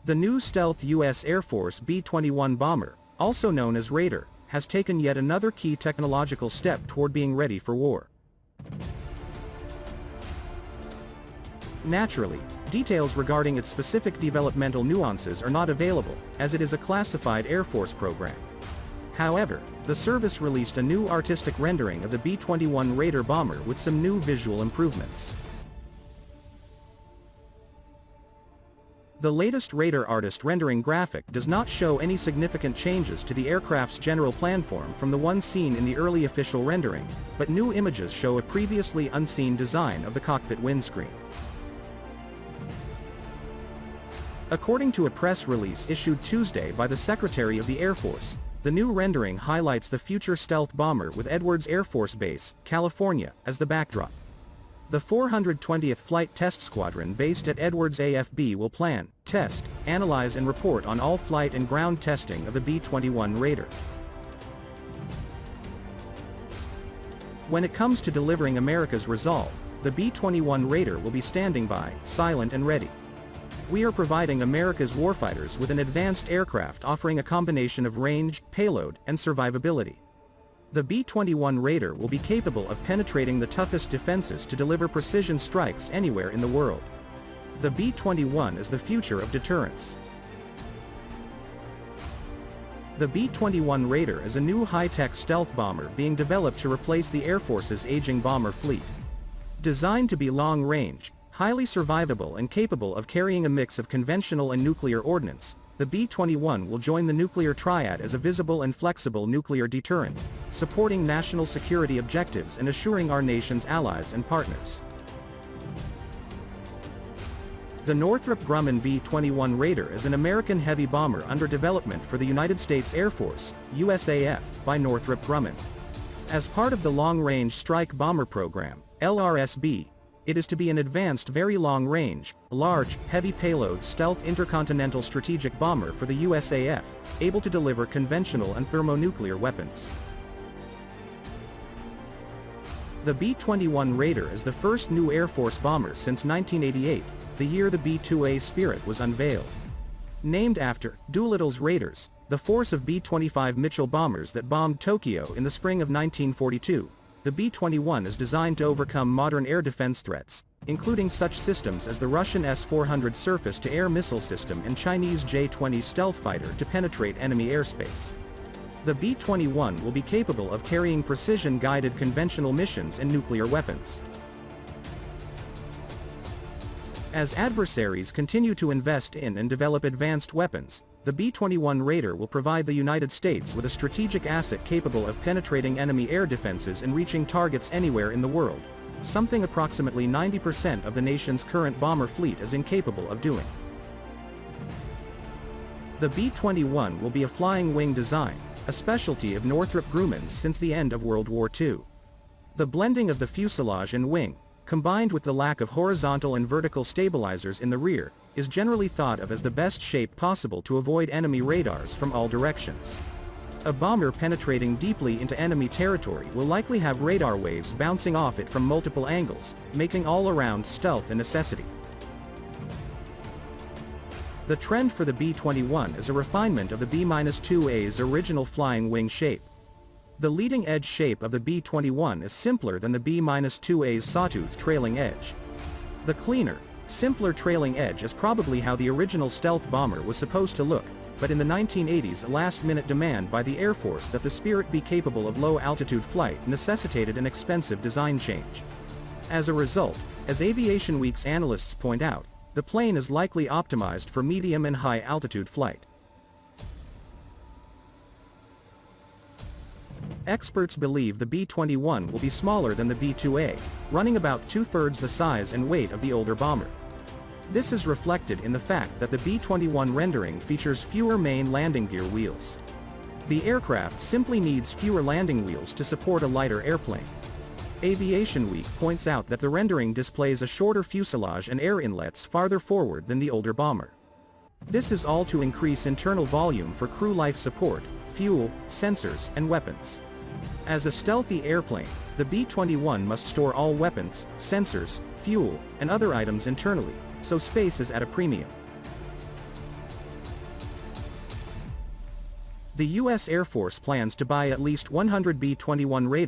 The new stealth U.S. Air Force B-21 bomber, also known as Raider, has taken yet another key technological step toward being ready for war. Naturally, details regarding its specific developmental nuances are not available, as it is a classified Air Force program. However, the service released a new artistic rendering of the B-21 Raider bomber with some new visual improvements. The latest Raider artist rendering graphic does not show any significant changes to the aircraft's general planform from the one seen in the early official rendering, but new images show a previously unseen design of the cockpit windscreen. According to a press release issued Tuesday by the Secretary of the Air Force, the new rendering highlights the future stealth bomber with Edwards Air Force Base, California, as the backdrop. The 420th Flight Test Squadron based at Edwards AFB will plan, test, analyze and report on all flight and ground testing of the B-21 Raider. When it comes to delivering America's resolve, the B-21 Raider will be standing by, silent and ready. We are providing America's warfighters with an advanced aircraft offering a combination of range, payload, and survivability. The B-21 Raider will be capable of penetrating the toughest defenses to deliver precision strikes anywhere in the world. The B-21 is the future of deterrence. The B-21 Raider is a new high-tech stealth bomber being developed to replace the Air Force's aging bomber fleet. Designed to be long-range, highly survivable and capable of carrying a mix of conventional and nuclear ordnance, the B-21 will join the nuclear triad as a visible and flexible nuclear deterrent, supporting national security objectives and assuring our nation's allies and partners. The Northrop Grumman B-21 Raider is an American heavy bomber under development for the United States Air Force, USAF, by Northrop Grumman. As part of the Long Range Strike Bomber Program, LRSB, it is to be an advanced very long-range, large, heavy payload stealth intercontinental strategic bomber for the USAF, able to deliver conventional and thermonuclear weapons. The B-21 Raider is the first new Air Force bomber since 1988, the year the B-2A Spirit was unveiled. Named after Doolittle's Raiders, the force of B-25 Mitchell bombers that bombed Tokyo in the spring of 1942, the B-21 is designed to overcome modern air defense threats, including such systems as the Russian S-400 surface-to-air missile system and Chinese J-20 stealth fighter to penetrate enemy airspace. The B-21 will be capable of carrying precision-guided conventional missions and nuclear weapons. As adversaries continue to invest in and develop advanced weapons, the B-21 Raider will provide the United States with a strategic asset capable of penetrating enemy air defenses and reaching targets anywhere in the world, something approximately 90% of the nation's current bomber fleet is incapable of doing. The B-21 will be a flying wing design, a specialty of Northrop Grumman's since the end of World War II. The blending of the fuselage and wing, combined with the lack of horizontal and vertical stabilizers in the rear, is generally thought of as the best shape possible to avoid enemy radars from all directions. A bomber penetrating deeply into enemy territory will likely have radar waves bouncing off it from multiple angles, making all-around stealth a necessity. The trend for the B-21 is a refinement of the B-2A's original flying wing shape. The leading-edge shape of the B-21 is simpler than the B-2A's sawtooth trailing edge. The cleaner, simpler trailing edge is probably how the original stealth bomber was supposed to look, but in the 1980s a last-minute demand by the Air Force that the Spirit be capable of low-altitude flight necessitated an expensive design change. As a result, as Aviation Week's analysts point out, the plane is likely optimized for medium and high-altitude flight. Experts believe the B-21 will be smaller than the B-2A, running about two-thirds the size and weight of the older bomber. This is reflected in the fact that the B-21 rendering features fewer main landing gear wheels. The aircraft simply needs fewer landing wheels to support a lighter airplane. Aviation Week points out that the rendering displays a shorter fuselage and air inlets farther forward than the older bomber. This is all to increase internal volume for crew life support, fuel, sensors, and weapons. As a stealthy airplane, the B-21 must store all weapons, sensors, fuel, and other items internally, so space is at a premium. The U.S. Air Force plans to buy at least 100 B-21 raidars